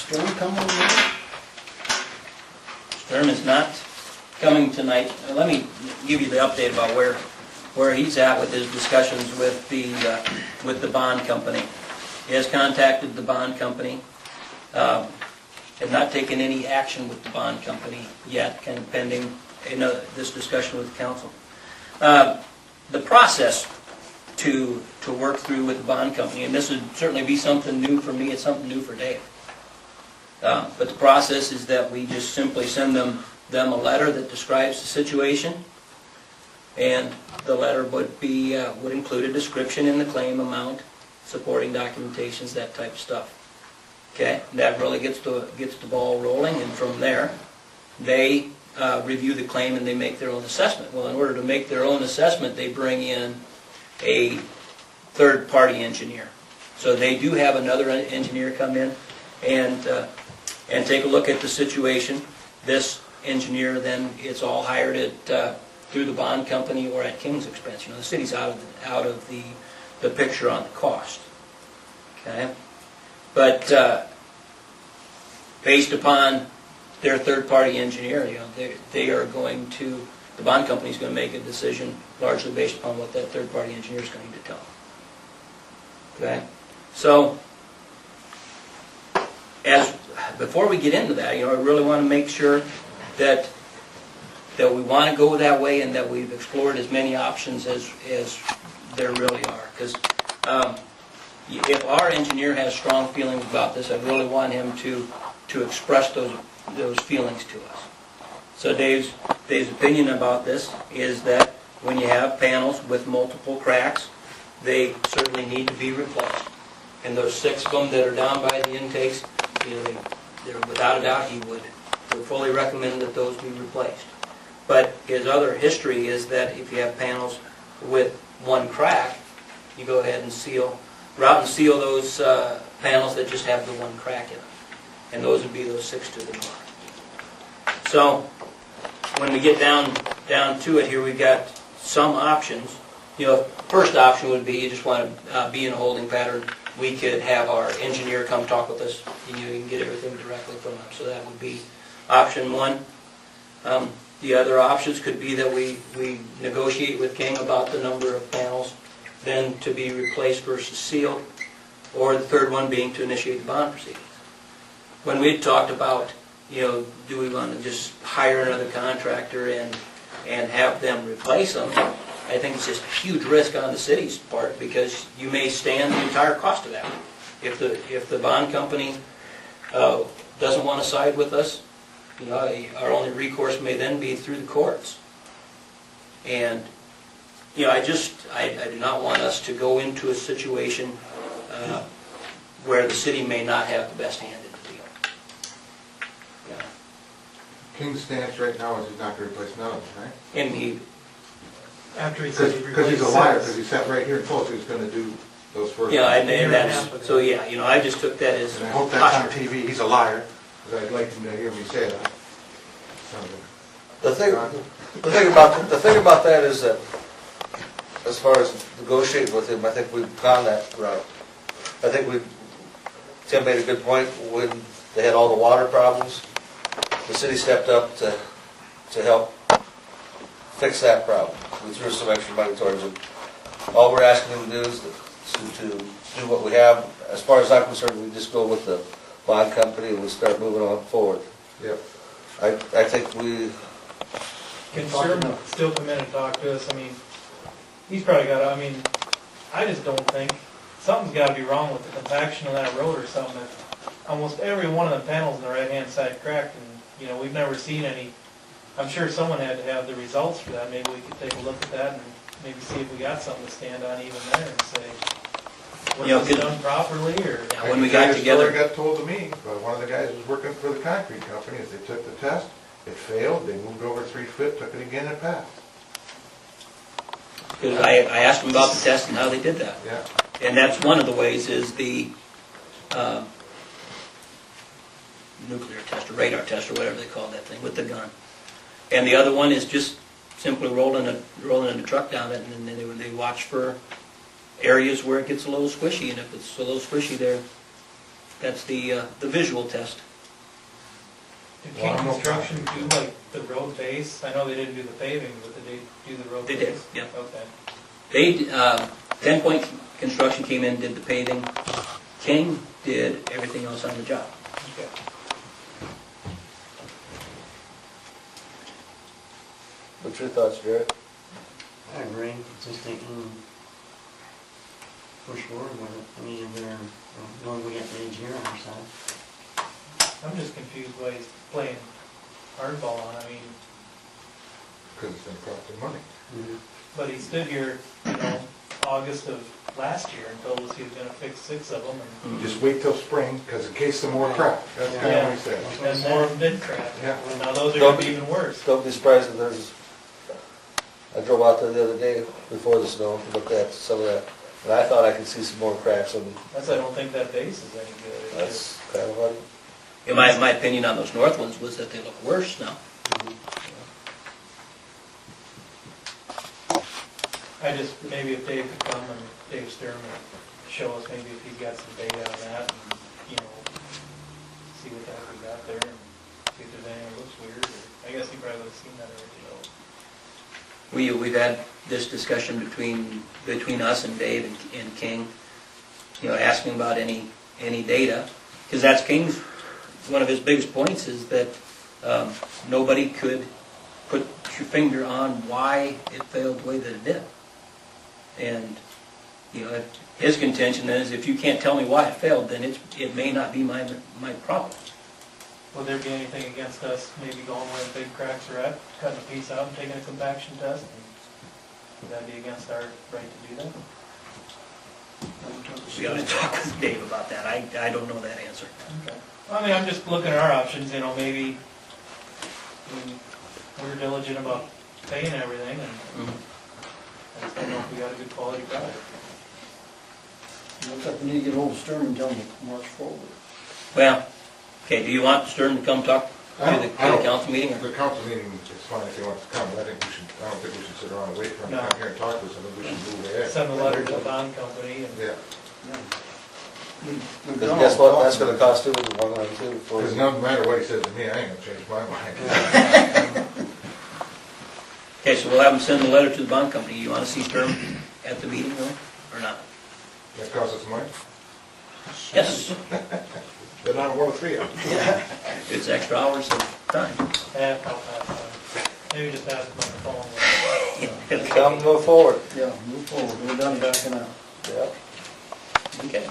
Stern come over here? Stern is not coming tonight. Let me give you the update about where he's at with his discussions with the bond company. He has contacted the bond company. Have not taken any action with the bond company yet, kind of pending this discussion with the council. The process to work through with the bond company, and this would certainly be something new for me, it's something new for Dave. But the process is that we just simply send them a letter that describes the situation, and the letter would include a description in the claim amount, supporting documentations, that type of stuff. Okay, that really gets the ball rolling, and from there, they review the claim and they make their own assessment. Well, in order to make their own assessment, they bring in a third-party engineer. So they do have another engineer come in and take a look at the situation. This engineer then, it's all hired at through the bond company or at King's expense. The city's out of the picture on the cost. Okay, but based upon their third-party engineer, they are going to, the bond company is going to make a decision largely based upon what that third-party engineer is going to tell them. Okay, so before we get into that, I really want to make sure that we want to go that way and that we've explored as many options as there really are. Because if our engineer has strong feelings about this, I really want him to express those feelings to us. So Dave's opinion about this is that when you have panels with multiple cracks, they certainly need to be replaced. And those 6 of them that are down by the intakes, they're without a doubt he would fully recommend that those be replaced. But his other history is that if you have panels with 1 crack, you go ahead and go out and seal those panels that just have the 1 crack in them. And those would be those 6 to the north. So when we get down to it here, we've got some options. First option would be you just want to be in a holding pattern. We could have our engineer come talk with us, and you can get everything directly from them. So that would be option 1. The other options could be that we negotiate with King about the number of panels then to be replaced versus sealed, or the third one being to initiate the bond proceedings. When we had talked about, do we want to just hire another contractor and have them replace them, I think it's just a huge risk on the city's part because you may stand the entire cost of that. If the bond company doesn't want to side with us, our only recourse may then be through the courts. And I do not want us to go into a situation where the city may not have the best hand in the deal. Yeah. King's stance right now is he's not going to replace none of them, right? And after he said he because he's a liar, because he sat right here and told us he was going to do those first. Yeah, and that's so. Yeah, I just took that as. And I hope that's on TV. He's a liar, because I'd like him to hear me say that. The thing about that is that, as far as negotiating with him, I think we've gone that route. I think Tim made a good point when they had all the water problems. The city stepped up to help fix that problem. We threw some extra money towards them. All we're asking them to do is to do what we have. As far as I'm concerned, we just go with the bond company and we start moving on forward. Yep. I think we can Sherman still come in and talk to us. I mean, he's probably got. I mean, I just don't think something's got to be wrong with the compaction of that road or something. Almost every one of the panels on the right-hand side cracked, and we've never seen any. I'm sure someone had to have the results for that. Maybe we could take a look at that and maybe see if we got something to stand on even there and say, was it done properly? Or when we got together, got told to me by one of the guys who was working for the concrete company, is they took the test, it failed, they moved over 3 foot, took it again, and passed. Because I asked them about the test and how they did that. Yeah. And that's one of the ways is the nuclear test or radar test or whatever they call that thing with the gun. And the other one is just simply rolling a truck down it, and then they watch for areas where it gets a little squishy, and if it's a little squishy, That's the visual test. Did Well, King I'm no Construction confident. do like the road base? I know they didn't do the paving, but did they do the road They base? did, yeah. Okay. They, 10 Point Construction came in, did the paving. King did everything else on the job. Okay. What's your thoughts, Jared? I agree, just thinking, push forward with it. I mean, we're, when we get the engineer on our side. I'm just confused why he's playing hardball on, I mean, Because it's gonna cost them money. but he stood here, August of last year and told us he was gonna fix 6 of them and Just wait till spring, because in case some more crap, that's kinda Yeah. what he said. then more of them did crack. Yeah. And now those are gonna be even worse. Don't be surprised if there's, I drove out there the other day before the snow, looked at some of that, and I thought I could see some more cracks, and That's, I don't think that base is any good. It's that's kind of what. Yeah, my opinion on those north ones was that they look worse now. I just, maybe if Dave could come and Dave Stern would show us maybe if he's got some data on that and, see what the heck we got there and see if there's anything that looks weird or, I guess he probably would have seen that already, We've had this discussion between us and Dave and King, asking about any data, because that's King's, one of his biggest points is that nobody could put your finger on why it failed the way that it did. And, his contention is if you can't tell me why it failed, then it may not be my problem. Would there be anything against us maybe going where the big cracks are at, cutting a piece out and taking a compaction test? Would that be against our right to do that? We ought to talk with Dave about that. I don't know that answer. Okay. I mean, I'm just looking at our options, maybe we're diligent about paying everything and I just don't know if we got a good quality product. Looks like we need to get hold of Stern and tell him to march forward. Well, okay, do you want Stern to come talk to I the don't- council meeting? Or? The council meeting is fine if he wants to come, but I don't think we should sit around and wait for him to No. come here and talk to us. I think we should move ahead. Send a letter to the bond company and Yeah, Because guess what, that's gonna cost you one or two before. because no matter what he says to me, I ain't gonna change my mind. Okay, so we'll have them send a letter to the bond company. You want to see Stern at the meeting, or not? That costs us money, Yes, but I don't want to see him. it's extra hours of time. maybe just ask them on the phone. Come, move forward. Yeah, move forward, we're done backing out. Yeah. Okay.